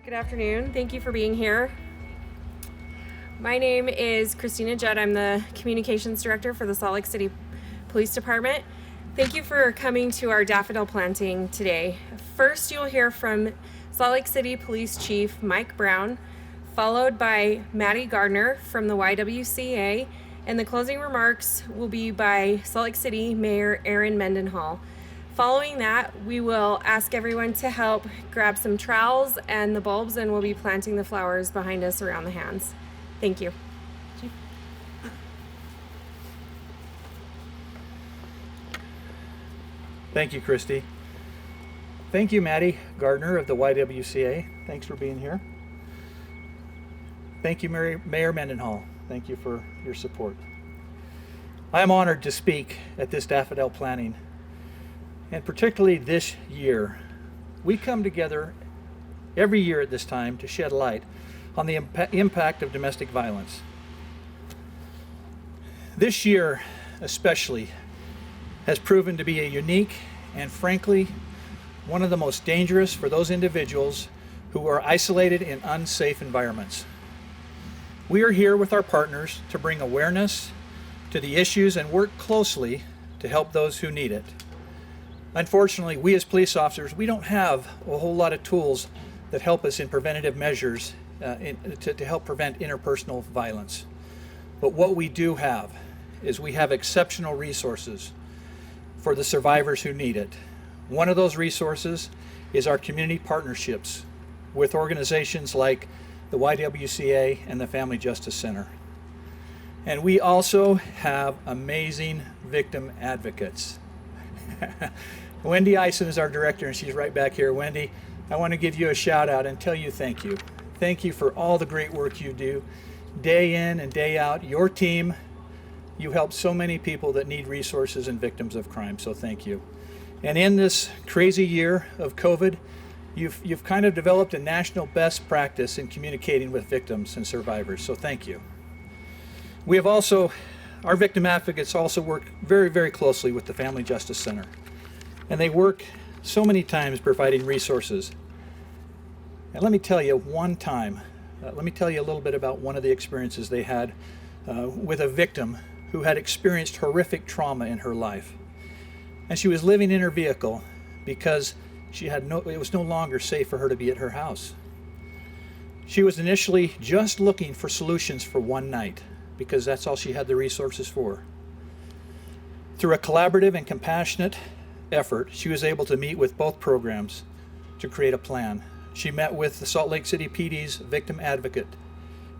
Good afternoon. Thank you for being here. My name is Christina Judd. I'm the Communications Director for the Salt Lake City Police Department. Thank you for coming to our daffodil planting today. First, you'll hear from Salt Lake City Police Chief Mike Brown, followed by Madeline Gardner from the YWCA, and the closing remarks will be by Salt Lake City Mayor Erin Mendenhall. Following that, we will ask everyone to help grab some trowels and the bulbs, and we'll be planting the flowers behind us around the hands. Thank you. Thank you, Christy. Thank you, Maddie Gardner of the YWCA. Thanks for being here. Thank you, Mayor Mendenhall. Thank you for your support. I am honored to speak at this daffodil planting. And particularly this year, we come together every year at this time to shed light on the impact of domestic violence. This year, especially, has proven to be a unique and frankly, one of the most dangerous for those individuals who are isolated in unsafe environments. We are here with our partners to bring awareness to the issues and work closely to help those who need it. Unfortunately, we as police officers, we don't have a whole lot of tools that help us in preventative measures to help prevent interpersonal violence. But what we do have is we have exceptional resources for the survivors who need it. One of those resources is our community partnerships with organizations like the YWCA and the Family Justice Center. And we also have amazing victim advocates. Wendy Eisen is our director, and she's right back here. Wendy, I want to give you a shout out and tell you thank you. Thank you for all the great work you do day in and day out. Your team, you help so many people that need resources and victims of crime, so thank you. And in this crazy year of COVID, you've kind of developed a national best practice in communicating with victims and survivors, so thank you. We have also, our victim advocates also work very, very closely with the Family Justice Center. And they work so many times providing resources. And let me tell you let me tell you a little bit about one of the experiences they had with a victim who had experienced horrific trauma in her life. And she was living in her vehicle because it was no longer safe for her to be at her house. She was initially just looking for solutions for one night because that's all she had the resources for. Through a collaborative and compassionate effort, she was able to meet with both programs to create a plan. She met with the Salt Lake City PD's victim advocate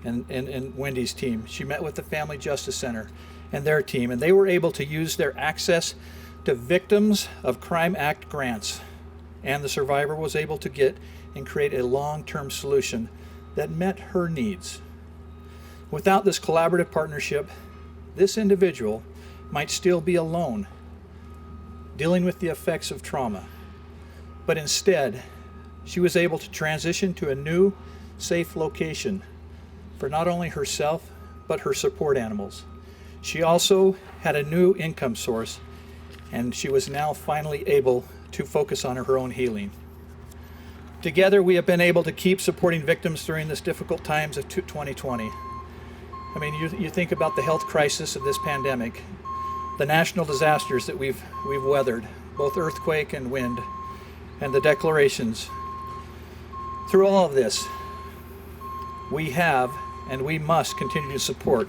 and Wendy's team. She met with the Family Justice Center and their team, and they were able to use their access to Victims of Crime Act grants, and the survivor was able to get and create a long-term solution that met her needs. Without this collaborative partnership, this individual might still be alone, dealing with the effects of trauma. But instead, she was able to transition to a new, safe location for not only herself, but her support animals. She also had a new income source, and she was now finally able to focus on her own healing. Together, we have been able to keep supporting victims during this difficult times of 2020. I mean, you think about the health crisis of this pandemic, the national disasters that we've weathered, both earthquake and wind, and the declarations. Through all of this, we have and we must continue to support,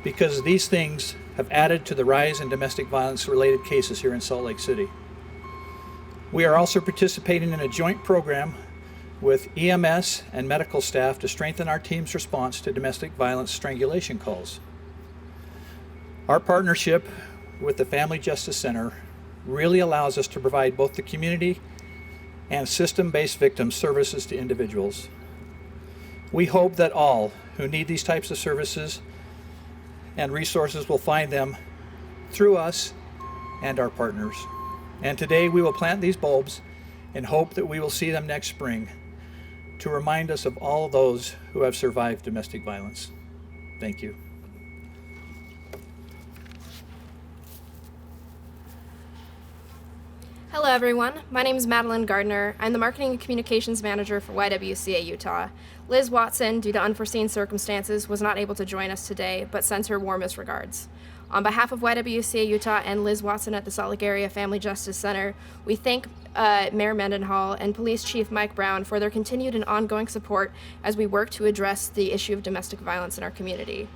because these things have added to the rise in domestic violence related cases here in Salt Lake City. We are also participating in a joint program with EMS and medical staff to strengthen our team's response to domestic violence strangulation calls. Our partnership with the Family Justice Center really allows us to provide both the community and system-based victim services to individuals. We hope that all who need these types of services and resources will find them through us and our partners. And today we will plant these bulbs in hope that we will see them next spring to remind us of all those who have survived domestic violence. Thank you. Hello everyone, my name is Madeline Gardner. I'm the Marketing and Communications Manager for YWCA Utah. Liz Watson, due to unforeseen circumstances, was not able to join us today, but sends her warmest regards. On behalf of YWCA Utah and Liz Watson at the Salt Lake Area Family Justice Center, we thank Mayor Mendenhall and Police Chief Mike Brown for their continued and ongoing support as we work to address the issue of domestic violence in our community.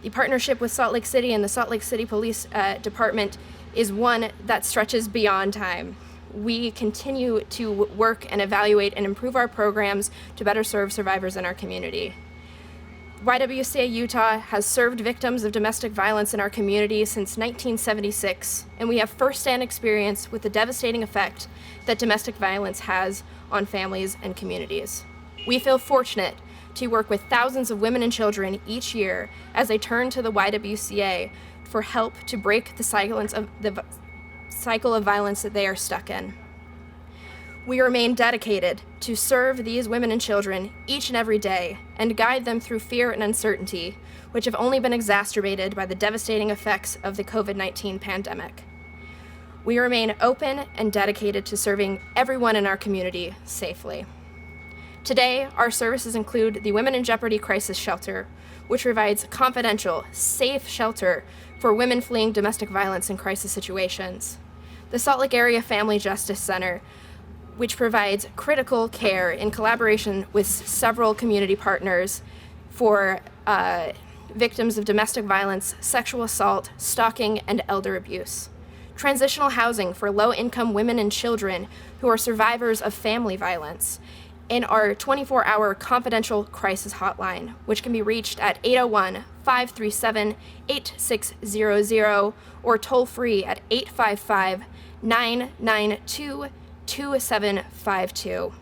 The partnership with Salt Lake City and the Salt Lake City Police Department is one that stretches beyond time. We continue to work and evaluate and improve our programs to better serve survivors in our community. YWCA Utah has served victims of domestic violence in our community since 1976, and we have firsthand experience with the devastating effect that domestic violence has on families and communities. We feel fortunate to work with thousands of women and children each year as they turn to the YWCA for help to break the cycle of violence that they are stuck in. We remain dedicated to serve these women and children each and every day and guide them through fear and uncertainty, which have only been exacerbated by the devastating effects of the COVID-19 pandemic. We remain open and dedicated to serving everyone in our community safely. Today, our services include the Women in Jeopardy Crisis Shelter, which provides confidential, safe shelter for women fleeing domestic violence in crisis situations. The Salt Lake Area Family Justice Center, which provides critical care in collaboration with several community partners for victims of domestic violence, sexual assault, stalking, and elder abuse. Transitional housing for low-income women and children who are survivors of family violence, in our 24-hour confidential crisis hotline, which can be reached at 801-537-8600 or toll-free at 855-992-2752.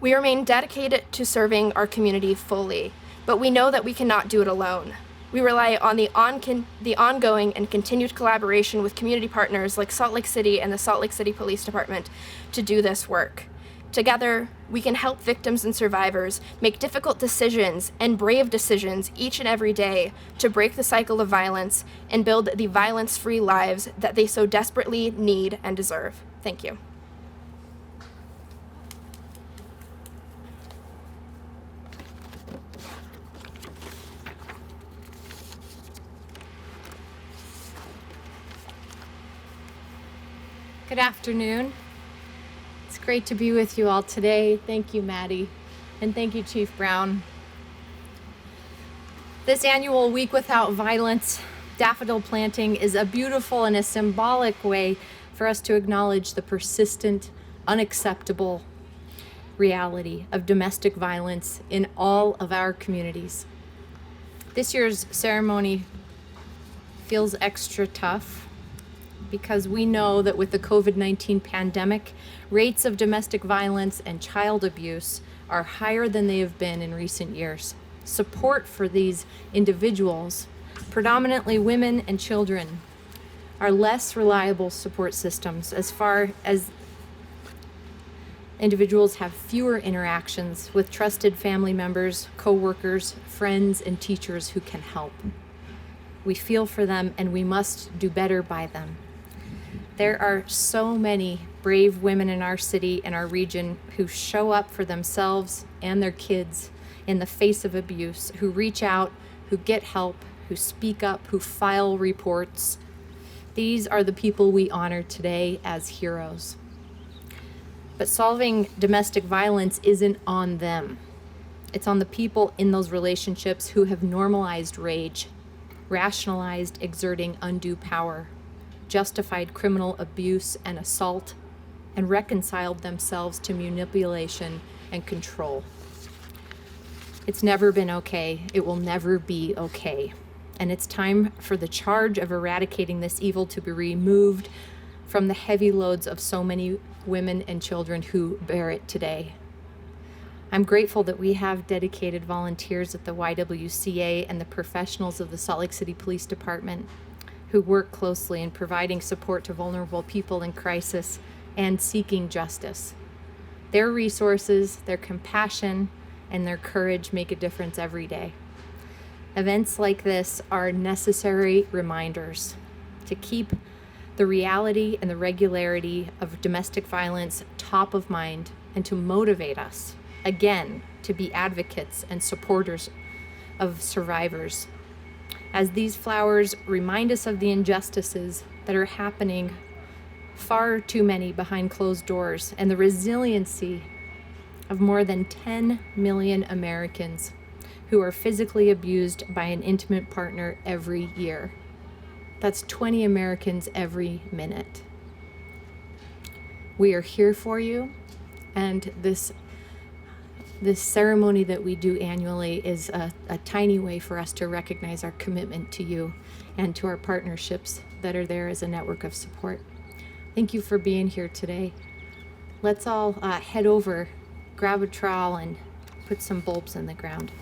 We remain dedicated to serving our community fully, but we know that we cannot do it alone. We rely on the ongoing and continued collaboration with community partners like Salt Lake City and the Salt Lake City Police Department to do this work. Together, we can help victims and survivors make difficult decisions and brave decisions each and every day to break the cycle of violence and build the violence-free lives that they so desperately need and deserve. Thank you. Good afternoon. It's great to be with you all today. Thank you, Maddie, and thank you, Chief Brown. This annual Week Without Violence daffodil planting is a beautiful and a symbolic way for us to acknowledge the persistent, unacceptable reality of domestic violence in all of our communities. This year's ceremony feels extra tough because we know that with the COVID-19 pandemic, rates of domestic violence and child abuse are higher than they have been in recent years. Support for these individuals, predominantly women and children, are less reliable support systems as far as individuals have fewer interactions with trusted family members, co-workers, friends, and teachers who can help. We feel for them and we must do better by them. There are so many brave women in our city and our region who show up for themselves and their kids in the face of abuse, who reach out, who get help, who speak up, who file reports. These are the people we honor today as heroes. But solving domestic violence isn't on them. It's on the people in those relationships who have normalized rage, rationalized exerting undue power, justified criminal abuse and assault, and reconciled themselves to manipulation and control. It's never been okay. It will never be okay. And it's time for the charge of eradicating this evil to be removed from the heavy loads of so many women and children who bear it today. I'm grateful that we have dedicated volunteers at the YWCA and the professionals of the Salt Lake City Police Department who work closely in providing support to vulnerable people in crisis and seeking justice. Their resources, their compassion, and their courage make a difference every day. Events like this are necessary reminders to keep the reality and the regularity of domestic violence top of mind, and to motivate us, again, to be advocates and supporters of survivors. As these flowers remind us of the injustices that are happening, far too many behind closed doors, and the resiliency of more than 10 million Americans who are physically abused by an intimate partner every year. That's 20 Americans every minute. We are here for you, and this ceremony that we do annually is a tiny way for us to recognize our commitment to you and to our partnerships that are there as a network of support. Thank you for being here today. Let's all head over, grab a trowel, and put some bulbs in the ground.